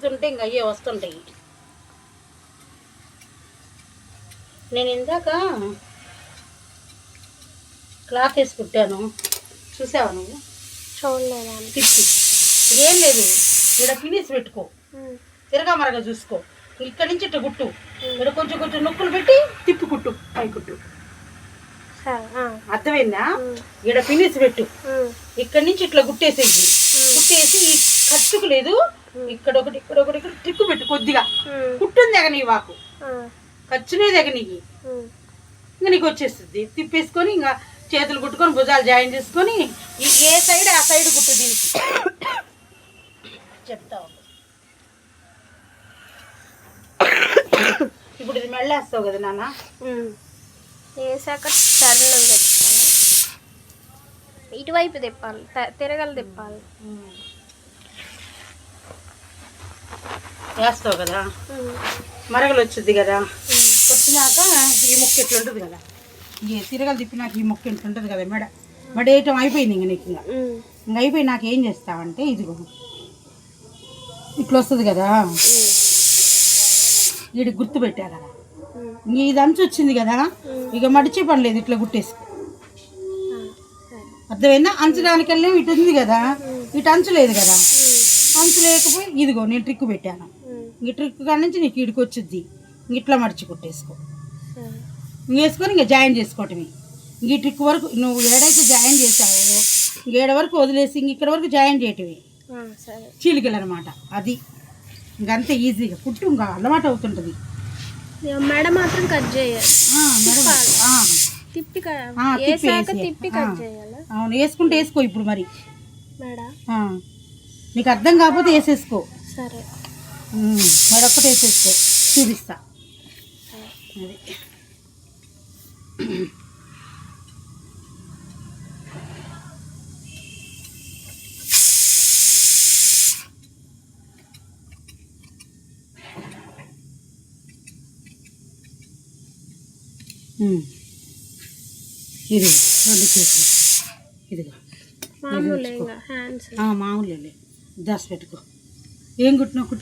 కుడుతుంటే ఇంక అయ్యే వస్తుంటాయి. నేను ఇందాక క్లాత్ వేసి కుట్టాను, చూసావా నువ్వు? చూడలేదా? తిప్పి ఏం లేదు, ఇక్కడ ఫినిష్ పెట్టుకో, తిరగా మరగా చూసుకో, ఇక్కడి నుంచి ఇట్లా కుట్టు, ఇక్కడ కొంచెం కొంచెం నొక్కులు పెట్టి తిప్పి కుట్టు, పై కుట్టు. అర్థమైందా? ఇక్కడ ఫినిష్ పెట్టు, ఇక్కడి నుంచి ఇట్లా కుట్టేసేది, కుట్టేసి ఈ ఖర్చుకు లేదు, ఇక్కడ ఒకటి ఇక్కడ ఒకటి ఇక్కడ ట్రిక్కు పెట్టు, కొద్దిగా కుట్టుంది ఎగ నీ వాకు, ఖర్చునేది ఎగ నీకు, ఇంకా నీకు వచ్చేస్తుంది. తిప్పేసుకొని ఇంకా చేతులు కుట్టుకొని భుజాలు జాయిన్ చేసుకొని ఏ సైడ్ ఆ సైడ్ కుట్టు. దీనికి చెప్తా ఇప్పుడు ఇది మెళ్ళేస్తావు కదా నాన్న, వేసాక చర్లు తిప్పాలి, ఇటువైపు తిప్పాలి, తిరగలు తిప్పాలి. వేస్తావు కదా, మరగలు వచ్చింది కదా, వచ్చినాక ఈ ముక్క ఎట్లా ఉంటుంది కదా, ఈ తిరగలు తిప్పినాక ఈ ముక్క ఎట్లా ఉంటుంది కదా, మెడ వేయటం అయిపోయింది. ఇంక నీకు ఇంక అయిపోయి నాకు ఏం చేస్తావంటే ఇదిగో ఇట్లా వస్తుంది కదా, వీడికి గుర్తు పెట్టా కదా, ఇది అంచు వచ్చింది కదా, ఇక మడిచే పని లేదు, ఇట్లా గుట్టేసుకో. అర్థమైందా? అంచడానికెళ్ళే ఇటు ఉంది కదా, ఇటు అంచు లేదు కదా, అంచు లేకపోయి ఇదిగో నేను ట్రిక్ పెట్టాను, ఈ ట్రిక్ కాడ నుంచి నీకు ఇడికి వచ్చింది, ఇట్లా మడిచి కుట్టేసుకో. వేసుకొని ఇంకా జాయిన్ చేసుకోవటమే. ఈ ట్రిక్ వరకు నువ్వు ఏడైతే జాయిన్ చేసావో ఏడ వరకు వదిలేసి ఇక్కడ వరకు జాయిన్ చేయటమే, చీలికలు అనమాట. అది ఇంకంతే ఈజీగా కుట్టు, ఇంకా అలవాటు అవుతుంటుంది. మెడ మాత్రం కట్ చేయాలి, అవును వేసుకుంటే వేసుకో. ఇప్పుడు మరి నీకు అర్థం కాకపోతే వేసేసుకో, సరే మరి ఒక్కటి వేసేసుకో, చూపిస్తా. అది ఇదిగో రెండు చేతులు, ఇదిగో మామూలే దాచి పెట్టుకో. ఏం కుట్టినా కుట్టి